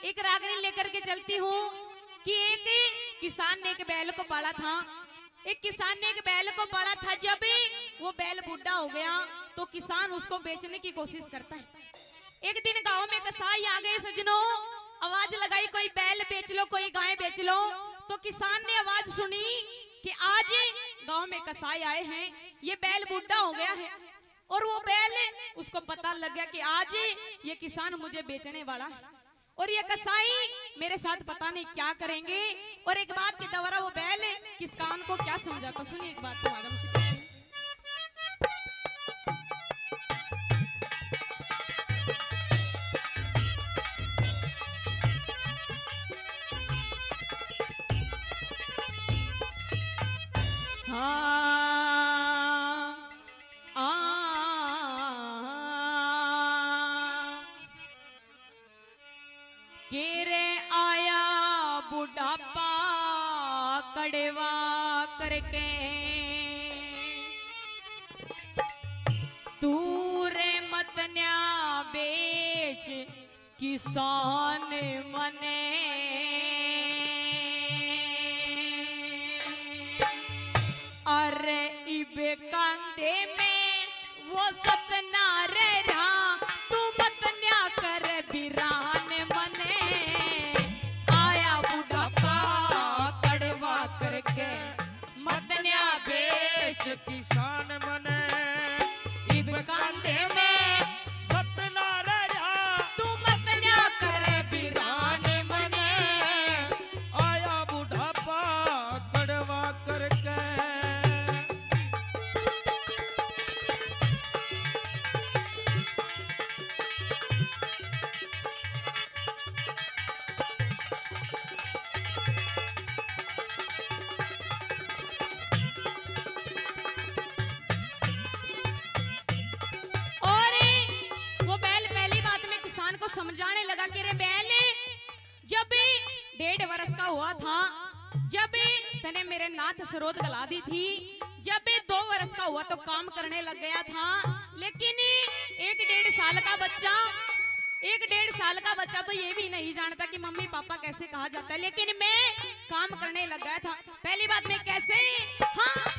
एक रागनी लेकर के चलती हूँ कि एक किसान ने एक बैल को पाला था। एक किसान ने एक बैल को पाला था। जब वो बैल बूढ़ा हो गया तो किसान उसको बेचने की कोशिश करता है। एक दिन गांव में कसाई आ गए सजनों, आवाज लगाई कोई बैल बेच लो, कोई गाय बेच लो। तो किसान ने आवाज सुनी कि आज गांव में कसाई आए हैं, ये बैल बूढ़ा हो गया है। और वो बैल उसको पता लग गया कि आज ये किसान मुझे बेचने वाला है और ये कसाई मेरे साथ पता नहीं क्या करेंगे। और एक बात के द्वारा वो बैल किसान को क्या समझाता, सुनिए एक बात के माध्यम से। केरे आया बुढ़ापा कड़वा करके, तू रे मतन्या बेच किसान मने। अरे इबे कांदे में वो सतना रे रहा, तू मतन्या कर बिरान मने। आया बुढ़ापा कड़वा करके, मतन्या बेच किसान मने। इब कांदे में सतना रे रहा, तू मतन्या कर बिरान मने। आया बुढ़ापा कड़वा करके। समझाने लगा कि रे बैल, जब 1.5 वर्ष का हुआ था, जब तने मेरे नाथ सरोद गला दी थी, जब 2 वर्ष का हुआ तो काम करने लग गया था। लेकिन 1-1.5 साल का बच्चा, 1-1.5 साल का बच्चा तो ये भी नहीं जानता कि मम्मी पापा कैसे कहा जाता है। लेकिन मैं काम करने लग गया था। पहली बात मैं कैसे, हाँ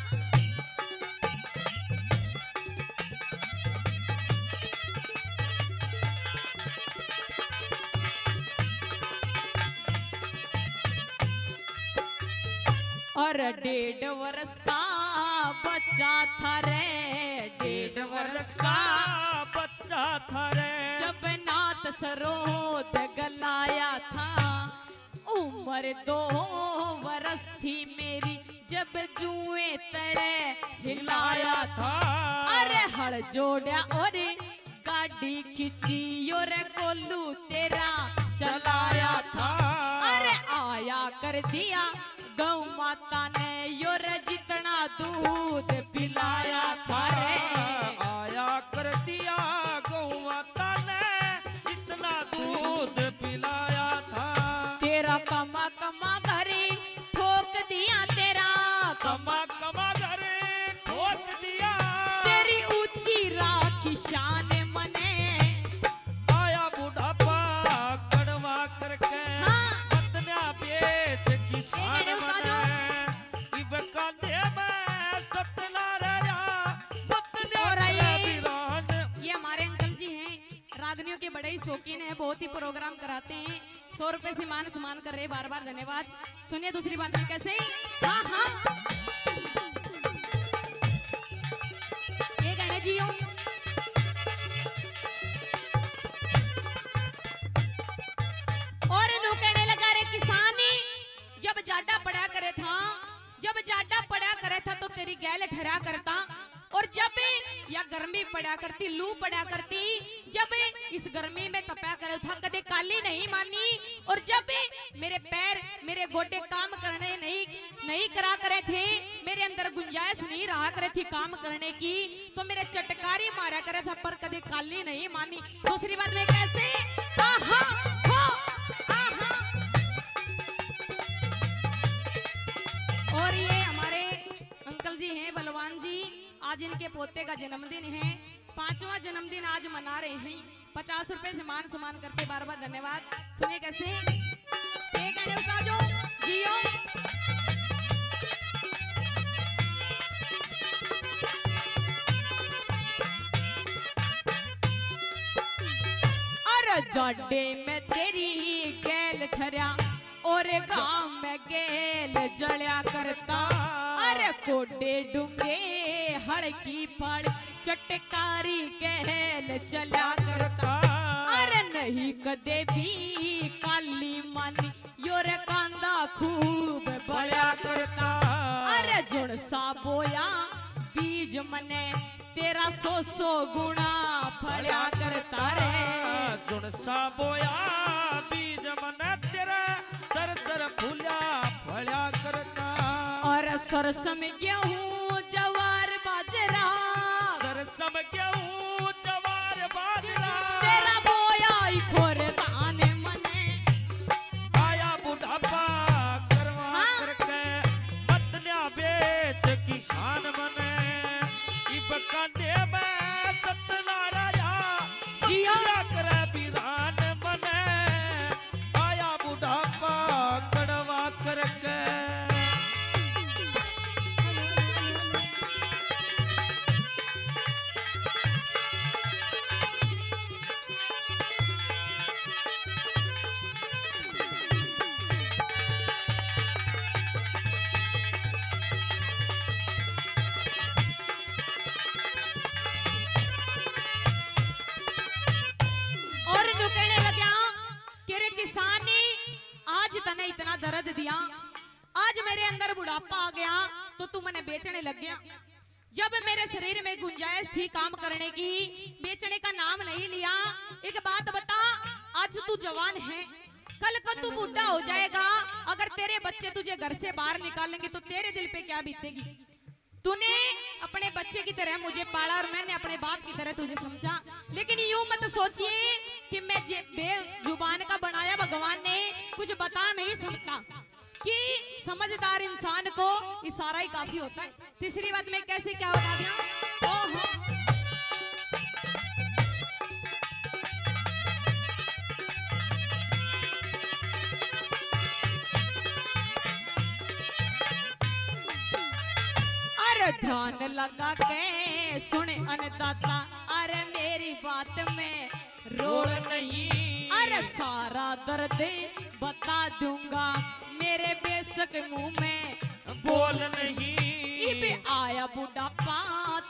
और 1.5 वर्ष का बच्चा था रे, 1.5 वर्ष का बच्चा था रे। जब नाथ सरोद गलाया था, उम्र 2 वर्ष थी मेरी, जब जुए तड़े हिलाया था। अरे हल जोड़ा और गाड़ी खींची और कोल्लू तेरा चलाया था। अरे आया कर दिया गौ माता ने योर जितना दूध पिलाया था रे। आया कर दिया गौ माता ने जितना दूध पिलाया था। तेरा कमा कमा घरे ठोक दिया, तेरा कमा कमा घरे ठोक दिया। तेरी ऊंची राखी शान मने। आया बुढ़ापा कड़वा करके, हाँ। मतन्या बेच किसान मने। इब कांदे में सतना रे रहा, मतन्या और कर बिरान। ये हमारे अंकल जी हैं, रागनियों के बड़े ही शौकीन हैं, बहुत ही प्रोग्राम कराते हैं। 100 रुपए से मान सम्मान कर रहे, बार बार धन्यवाद। सुनिए दूसरी बात में कैसे, हाँ हाँ ये कहने जी हूँ। और नु कहने लगा रे किसानी, जब जाडा पड़ा करे था, जब जाडा पड़ा करे था तो तेरी गैल ठहरा करता। और जब या गर्मी पड़ा करती, लू पड़ा करती, जब इस गर्मी में तपया करे था, कदे काली नहीं मानी। और जब मेरे पैर मेरे गोटे काम करने नहीं करा करे थे, मेरे अंदर गुंजाइश नहीं रहा करे थी काम करने की, तो मेरे चटकारी मारा करे था, पर कदे काली नहीं मानी। दूसरी बात में कैसे, आहा हो आहा। और ये हमारे अंकल जी हैं बलवान जी, आज इनके पोते का जन्मदिन है, 5वां जन्मदिन आज मना रहे हैं। 50 रुपए से मान सम्मान करके बार बार धन्यवाद। सुनिए कैसे एक गाने उठा जो जियो। अरे जाडे में तेरी गैल ठहरा और गांव में गेल जड़या करता। अरे कोडे डूंगे हड़की फड़ चटकारी गैल चला करता। अरे नहीं कदे भी काली मानी योर कांदा खूब बड़ा करता। अरे जुड़ सा बोया बीज मने तेरा 100 गुणा फड़ा करता रे। जुड़ सा बोया बीज मने तेरा सर फूला फड़ा करता। और सरसम गेहूं जवार बाजरा सरसम गेहूं जवार बाजरा तेरा बोया खोर दाने मने। आया बुढ़ापा करवा करके बदलिया बेच किसान मने। इब कांदे में सतना राजा बदलिया करे बिरान मने। आया बुढ़ापा कड़वा करके किसानी आज तने इतना दर्द दिया, आज मेरे अंदर बुढ़ापा आ गया तो तू मने बेचने लग गया। जब मेरे शरीर में गुंजाइश थी काम करने की, बेचने का नाम नहीं लिया। एक बात बता, आज तू जवान है, कल को तू बूढ़ा हो जाएगा। अगर तेरे बच्चे तुझे घर से बाहर निकालेंगे तो तेरे दिल पे क्या बीतेगी। तूने अपने बच्चे की तरह मुझे पाला और मैंने अपने बाप की तरह तुझे समझा। लेकिन यूं मत सोचिए कि मैं बेजुबान का बनाया भगवान ने कुछ बता नहीं सकता, कि समझदार इंसान को इशारा ही काफी होता है। तीसरी बात मैं कैसे क्या बता दिया। ओहो ध्यान लगा के सुने अन्नदाता, अरे मेरी बात में रोड़ नहीं। अरे सारा दर्द बता दूंगा, मेरे बेशक मुंह में बोल नहीं। इब आया बुढ़ापा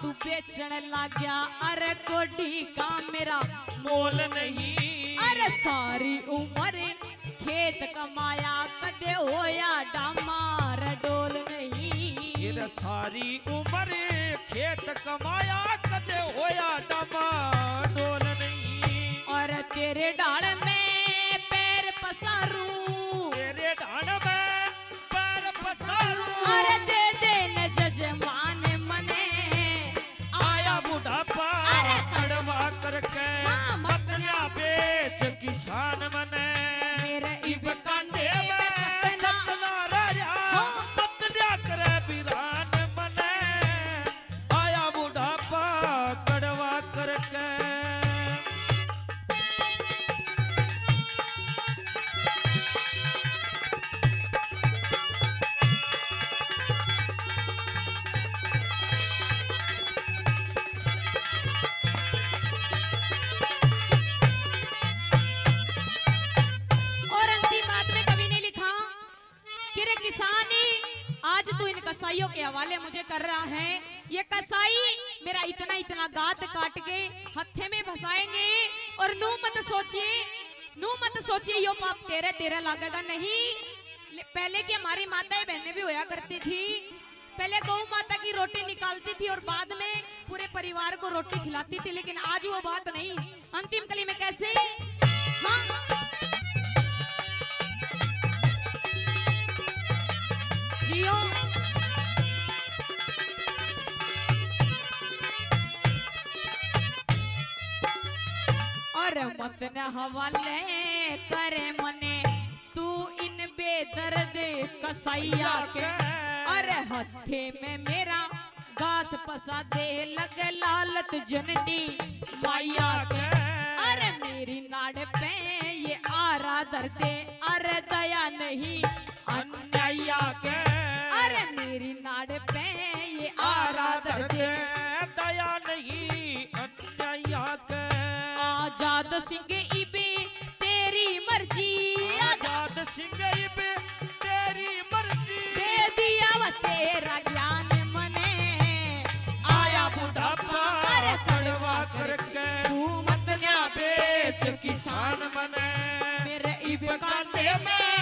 तू बेचने लग गया, अरे कोडी का मेरा मोल नहीं। अरे सारी उम्र खेत कमाया, कदे होया डामार डोल नहीं। सारी उम्र खेत कमाया, कदे होया डामाडोल नहीं। और तेरे डाल में पैर पसारूं, तेरे डाल में पैर पसारूं। अरे दे दे न जजमान मने। आया बुढ़ापा कड़वा करके बदलिया बेच किसान मने। मेरे इब कांधे सतना राजा बदलिया करे बिरान मने। आया बुढ़ापा कड़वा करके कसाईयों के हवाले मुझे कर रहा है। ये कसाई मेरा इतना इतना गात काट के हत्थे में फंसाएंगे। और नू मत सोचिए यो पाप तेरे तेरे लगेगा नहीं। पहले की हमारी माताएं बहनें भी होया करती थी, पहले गौ माता की रोटी निकालती थी और बाद में पूरे परिवार को रोटी खिलाती थी। लेकिन आज वो बात नहीं। अंतिम कली में कैसे हाँ जियो। और मत न हवाले करे मने तू इन बेदर्द कसाईया के। अरे हत्थे में मेरा गात पसा दे लग लालत जननी माया के। अरे मेरी नाड़ पे ये आरा धरते, अरे दया नहीं अन्याय के, अरे मेरी नाड़ पे ये आरा धरते, दया नहीं अन्याय के। आजाद सिंह इबे तेरी मर्जी, आजाद सिंह इबे तेरी मर्जी, दे दिया वो तेरा ज्ञान मने, आया बुढ़ापा अरे कड़वा करके, तू मत न्या बेच किसान मने, मेरे इबे कांधे में